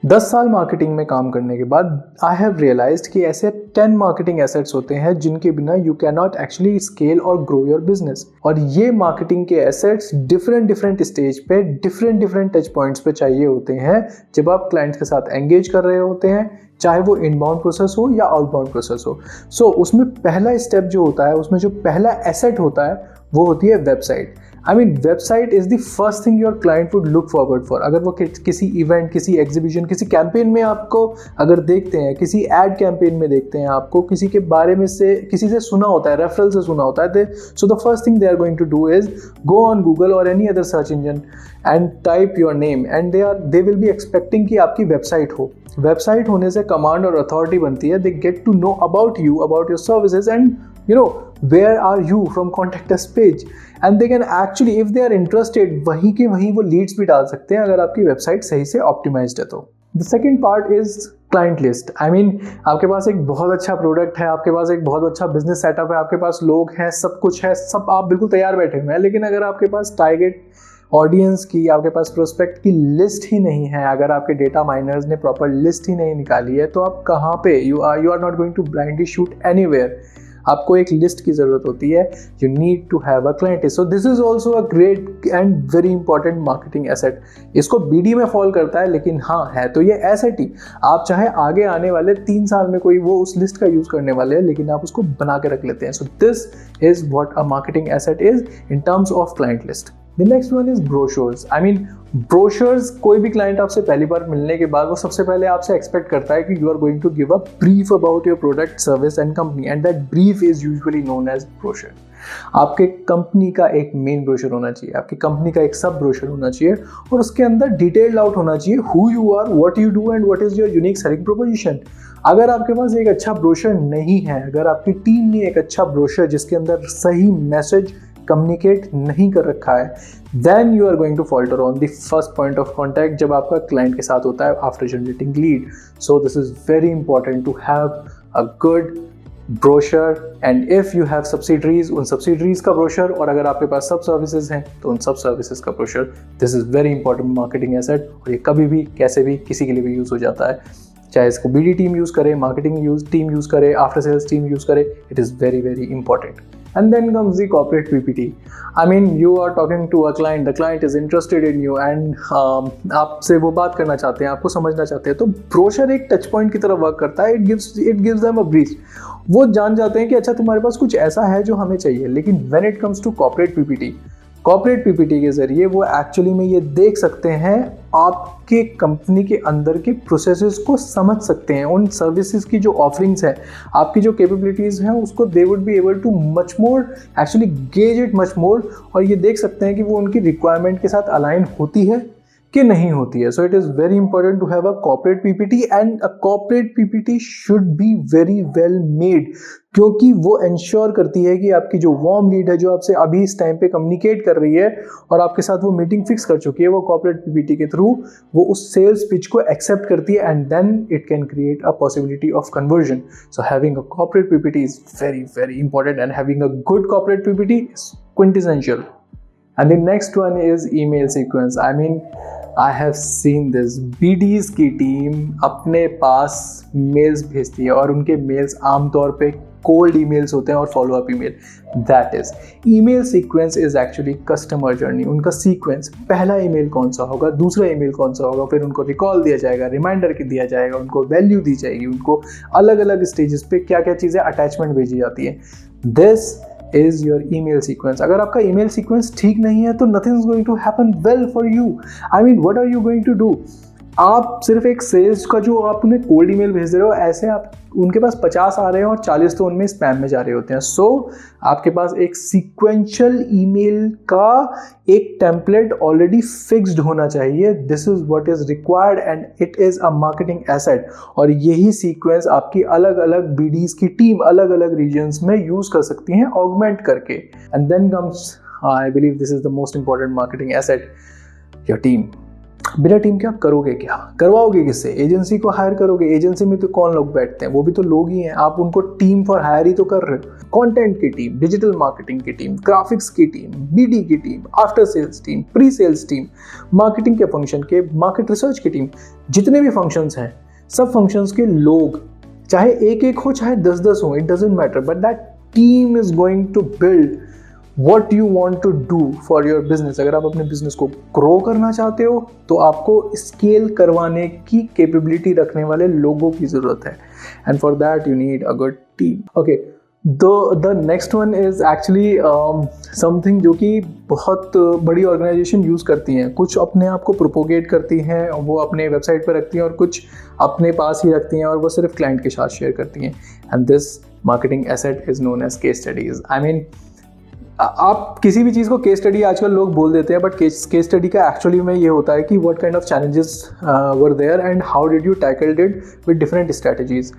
10 साल मार्केटिंग में काम करने के बाद आई हैव रियलाइज्ड कि ऐसे 10 मार्केटिंग एसेट्स होते हैं जिनके बिना you can not actually scale और ग्रो योर बिजनेस। और ये मार्केटिंग के एसेट्स डिफरेंट स्टेज पे डिफरेंट टच पॉइंट्स पे चाहिए होते हैं जब आप क्लाइंट्स के साथ एंगेज कर रहे होते हैं, चाहे वो इनबाउंड प्रोसेस हो या आउटबाउंड प्रोसेस हो। सो उसमें पहला स्टेप जो होता है, उसमें जो पहला एसेट होता है वो होती है website. I mean website is the first thing your client would look forward for. अगर वो किसी इवेंट, किसी एग्जीबिशन, किसी कैंपेन में आपको अगर देखते हैं, किसी एड कैंपेन में देखते हैं, आपको किसी के बारे में से किसी से सुना होता है, रेफरल से सुना होता है, so the first thing they are going to do is go on Google और any other search engine and type your name and they will be expecting कि आपकी वेबसाइट हो। वेबसाइट होने से कमांड और अथॉरिटी बनती है। They get to know about your services and where are you from contact us page, and they can actually, if they are interested, वहीं के वहीं वो लीड्स भी डाल सकते हैं अगर आपकी वेबसाइट सही से ऑप्टिमाइज्ड है तो। The second part is client list. I mean आपके पास एक बहुत अच्छा प्रोडक्ट है, आपके पास एक बहुत अच्छा बिजनेस सेटअप है, आपके पास लोग हैं, सब कुछ है, सब आप बिल्कुल तैयार बैठे हुए हैं, लेकिन अगर आपके पास टारगेट ऑडियंस की, आपके पास प्रोस्पेक्ट की लिस्ट ही नहीं है, अगर आपके डेटा माइनर्स ने प्रॉपर लिस्ट ही नहीं निकाली है, तो आप कहाँ पे you are not going to blindly shoot anywhere. आपको एक लिस्ट की जरूरत होती है। You need to have a client list. So this is also a great and very important marketing asset. इसको बीडी में फॉल करता है, लेकिन हाँ है तो ये एसेट ही। आप चाहे आगे आने वाले 3 साल में कोई वो उस लिस्ट का यूज करने वाले हैं, लेकिन आप उसको बना के रख लेते हैं। सो this is what a marketing asset is in terms of client list. The next one is brochures. I mean brochures, कोई भी क्लाइंट आपसे पहली बार मिलने के बाद वो सबसे पहले आपसे एक्सपेक्ट करता है कि you are going to give a brief about your product, service and company, and that brief is usually known as brochure. आपके कंपनी का एक मेन ब्रोशर होना चाहिए, आपकी कंपनी का एक सब ब्रोशर होना चाहिए, और उसके अंदर डिटेल्ड आउट होना चाहिए who you are, what you do and what is your unique selling proposition. अगर आपके पास एक अच्छा ब्रोशर नहीं है, अगर आपकी टीम ने एक अच्छा ब्रोशर जिसके अंदर सही मैसेज कम्युनिकेट नहीं कर रखा है, then you are going to falter on the first point of contact जब आपका क्लाइंट के साथ होता है after generating lead. So this is very important to have a good brochure, and if you have subsidiaries, उन subsidiaries का brochure, और अगर आपके पास सब services हैं तो उन सब services का brochure. This is very important marketing asset, और ये कभी भी कैसे भी किसी के लिए भी यूज हो जाता है, चाहे इसको BD टीम यूज करे, मार्केटिंग टीम यूज करे, आफ्टर सेल्स टीम यूज करे, it is very important. And then comes the corporate PPT. I mean, you are talking to a client, the client is interested in you and आपसे वो बात करना चाहते हैं, आपको समझना चाहते हैं, तो ब्रोशर एक टच पॉइंट की तरह वर्क करता है। it gives them a brief. वो जान जाते हैं कि अच्छा तुम्हारे पास कुछ ऐसा है जो हमें चाहिए। लेकिन when it comes to corporate PPT के जरिए वो एक्चुअली में ये देख सकते हैं, आपके कंपनी के अंदर के प्रोसेसेस को समझ सकते हैं, उन सर्विसेज की जो ऑफरिंग्स है, आपकी जो कैपेबिलिटीज़ हैं, उसको they would be able too much more actually gauge it much more, और ये देख सकते हैं कि वो उनकी रिक्वायरमेंट के साथ अलाइन होती है कि नहीं होती है। So it is very important to have a corporate PPT, and a corporate PPT should be very well made, क्योंकि वो इंश्योर करती है कि आपकी जो वार्म लीड है, जो आपसे अभी इस टाइम पे कम्युनिकेट कर रही है और आपके साथ वो मीटिंग फिक्स कर चुकी है, वो कॉर्पोरेट पीपीटी के थ्रू वो उस सेल्स पिच को एक्सेप्ट करती है, and then it can create a possibility of conversion. So having a corporate PPT is very important, and having a good corporate PPT is quintessential. And the next one is email sequence. I mean, I have seen this. BDs की team अपने पास mails भेजती है और उनके mails आमतौर पे cold emails होते हैं और follow up email. That is email sequence is actually customer journey. उनका सीक्वेंस, पहला ईमेल कौन सा होगा, दूसरा ईमेल कौन सा होगा, फिर उनको रिकॉल दिया जाएगा, रिमाइंडर दिया जाएगा, उनको वैल्यू दी जाएगी, उनको अलग अलग स्टेजेस पे क्या क्या चीज़ें अटैचमेंट भेजी जाती है. This is your email sequence. अगर आपका email sequence ठीक नहीं है तो nothing is going to happen well for you. I mean, what are you going to do? आप सिर्फ एक सेल्स का जो आप उन्हें कोल्ड ईमेल भेज रहे हो, ऐसे आप उनके पास 50 आ रहे हैं और 40 तो उनमें स्पैम में जा रहे होते हैं. सो आपके पास एक सीक्वेंशियल ईमेल का एक टेम्पलेट ऑलरेडी फिक्स्ड होना चाहिए. This is what is required and it is a marketing asset. और यही सीक्वेंस आपकी अलग अलग बीडीज की टीम अलग अलग रीजन्स में यूज कर सकती हैं ऑगमेंट करके. And then comes, I believe this is the most important marketing asset, your team. बिना टीम के आप करोगे क्या, करवाओगे किससे, एजेंसी को हायर करोगे, एजेंसी में तो कौन लोग बैठते हैं, वो भी तो लोग ही हैं, आप उनको टीम फॉर हायर ही तो कर रहे हो। कंटेंट की टीम, डिजिटल मार्केटिंग की टीम, ग्राफिक्स की टीम, बीडी की team, after sales team, pre sales team, marketing के फंक्शन के, मार्केट रिसर्च की टीम, जितने भी फंक्शंस हैं सब फंक्शंस के लोग, चाहे एक एक हो चाहे 10-10 हो, it doesn't matter, but that team is going to build what you want to do for your business। अगर आप अपने बिजनेस को ग्रो करना चाहते हो तो आपको स्केल करवाने की कैपेबिलिटी रखने वाले लोगों की ज़रूरत है, and for that you need a good team. Okay, the next one is actually something जो कि बहुत बड़ी ऑर्गेनाइजेशन यूज़ करती हैं। कुछ अपने आप को प्रोपोगेट करती हैं, वो अपने वेबसाइट पर रखती हैं, और कुछ अपने पास ही रखती हैं और वो सिर्फ क्लाइंट के साथ शेयर करती हैं, and this marketing asset is known as case studies. I mean, आप किसी भी चीज़ को केस स्टडी आजकल लोग बोल देते हैं, बट केस स्टडी का एक्चुअली में ये होता है कि what kind of challenges were there and how did you tackled it with different strategies.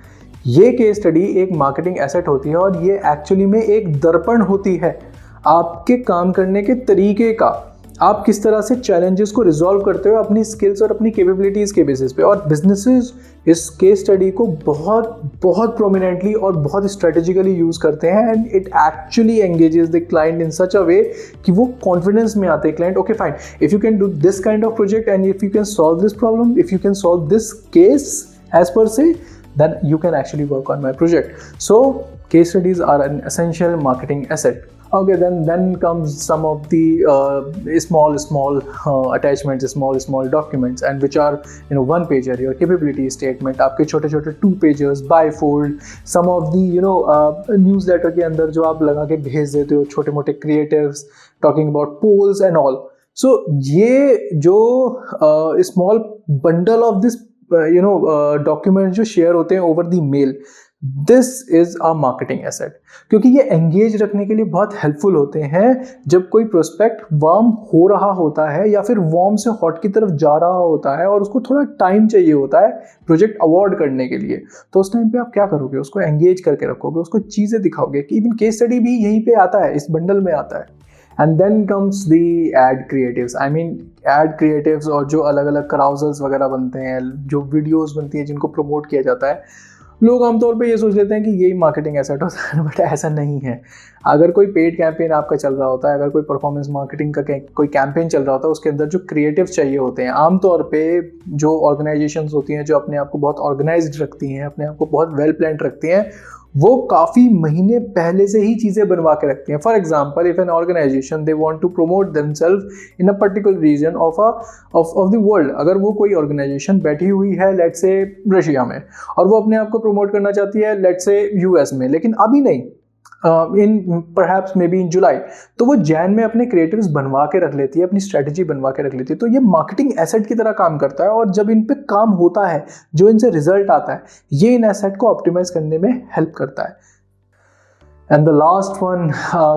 ये केस स्टडी एक मार्केटिंग एसेट होती है, और ये एक्चुअली में एक दर्पण होती है आपके काम करने के तरीके का। आप किस तरह से चैलेंजेस को रिजॉल्व करते हो अपनी स्किल्स और अपनी कैपेबिलिटीज़ के बेसिस पे। और बिजनेसेस इस केस स्टडी को बहुत बहुत प्रोमिनेंटली और बहुत स्ट्रेटेजिकली यूज़ करते हैं, and it actually engages the client in such a way कि वो कॉन्फिडेंस में आते हैं client, okay fine, if you can do this kind of project and if you can solve this problem, if you can solve this case as per se, then you can actually work on my project. So case studies are an essential marketing asset. Okay, then comes some of the small attachments, small documents, and which are one pager, your capability statement, आपके छोटे छोटे 2 pages, bifold, some of the newsletter के अंदर जो आप लगा के भेज देते हो छोटे मोटे creatives, talking about polls and all. So ये जो small bundle of this document जो शेयर होते हैं over the mail, this is a marketing asset, क्योंकि ये एंगेज रखने के लिए बहुत हेल्पफुल होते हैं। जब कोई प्रोस्पेक्ट वार्म हो रहा होता है या फिर वार्म से हॉट की तरफ जा रहा होता है और उसको थोड़ा टाइम चाहिए होता है प्रोजेक्ट अवॉर्ड करने के लिए, तो उस टाइम पे आप क्या करोगे, उसको एंगेज करके रखोगे, उसको चीज़ें दिखाओगे। कि इवन केस स्टडी भी यहीं पे आता है, इस बंडल में आता है। And then comes the ad creatives. I mean ad creatives, और जो अलग अलग कराउजल्स वगैरह बनते हैं, जो वीडियोस बनती हैं जिनको प्रमोट किया जाता है, लोग आमतौर पे ये सोच लेते हैं कि यही मार्केटिंग एसेट होता है, बट ऐसा नहीं है। अगर कोई पेड कैंपेन आपका चल रहा होता है, अगर कोई परफॉर्मेंस मार्केटिंग का कोई कैंपेन चल रहा होता है, उसके अंदर जो क्रिएटिव्स चाहिए होते हैं, आमतौर पे जो ऑर्गेनाइजेशंस होती हैं जो अपने आप को बहुत ऑर्गेनाइज्ड रखती हैं, अपने आप को बहुत वेल प्लान्ड रखती हैं, वो काफ़ी महीने पहले से ही चीज़ें बनवा के रखती हैं। For example, if an organisation they want to promote themself in a particular region of the world, अगर वो कोई ऑर्गेनाइजेशन बैठी हुई है लेट्स से रशिया में, और वो अपने आप को प्रमोट करना चाहती है लेट्स से यूएस में, लेकिन अभी नहीं, इन परहैप्स मे बी इन जुलाई, तो वो जैन में अपने क्रिएटिव्स बनवा के रख लेती है, अपनी स्ट्रेटजी बनवा के रख लेती है। तो ये मार्केटिंग एसेट की तरह काम करता है, और जब इन पे काम होता है, जो इनसे रिजल्ट आता है, ये इन एसेट को ऑप्टिमाइज करने में हेल्प करता है। एंड द लास्ट वन,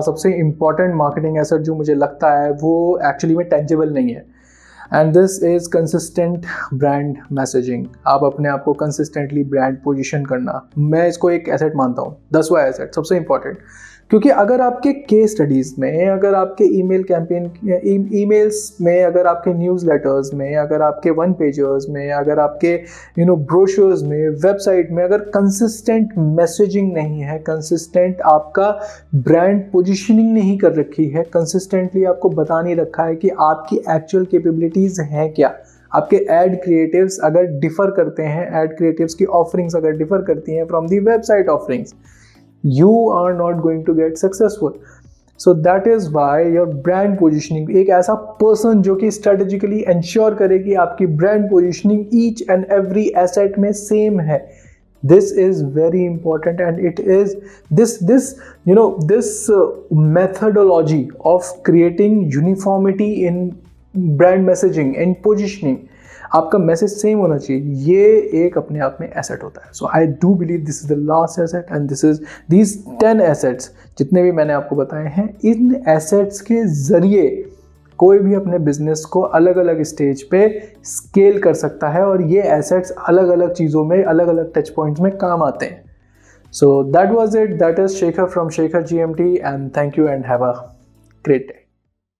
सबसे इंपॉर्टेंट मार्केटिंग एसेट जो मुझे लगता है वो एक्चुअली में टेंजिबल नहीं है, and this is consistent brand messaging. आप अपने आप को कंसिस्टेंटली ब्रांड पोजीशन करना, मैं इसको एक एसेट मानता हूँ, 10वां एसेट सबसे इंपॉर्टेंट। क्योंकि अगर आपके केस स्टडीज़ में, अगर आपके ईमेल कैंपेन, ईमेल्स में, अगर आपके न्यूज़लेटर्स में, अगर आपके 1 पेजर्स में, अगर आपके ब्रोशर्स में, वेबसाइट में अगर कंसिस्टेंट मैसेजिंग नहीं है, कंसिस्टेंट आपका ब्रांड पोजीशनिंग नहीं कर रखी है, कंसिस्टेंटली आपको बता नहीं रखा है कि आपकी एक्चुअल कैपेबिलिटीज़ हैं क्या, आपके एड क्रिएटिव्स अगर डिफ़र करते हैं, एड क्रिएटिव्स की ऑफरिंग्स अगर डिफ़र करती हैं from the website offerings, you are not going to get successful. So that is why your brand positioning, एक ऐसा person जो कि strategically ensure करे कि आपकी brand positioning each and every asset में same है, this is very important, and it is this methodology of creating uniformity in brand messaging and positioning, आपका मैसेज सेम होना चाहिए, ये एक अपने आप में एसेट होता है। So I do believe this is the last asset, and these 10 assets जितने भी मैंने आपको बताए हैं, इन एसेट्स के ज़रिए कोई भी अपने बिजनेस को अलग अलग स्टेज पे स्केल कर सकता है, और ये एसेट्स अलग अलग चीज़ों में, अलग अलग टच पॉइंट्स में काम आते हैं। So that was it, that is Shekhar from Shekhar GMT, and thank you and have a great day.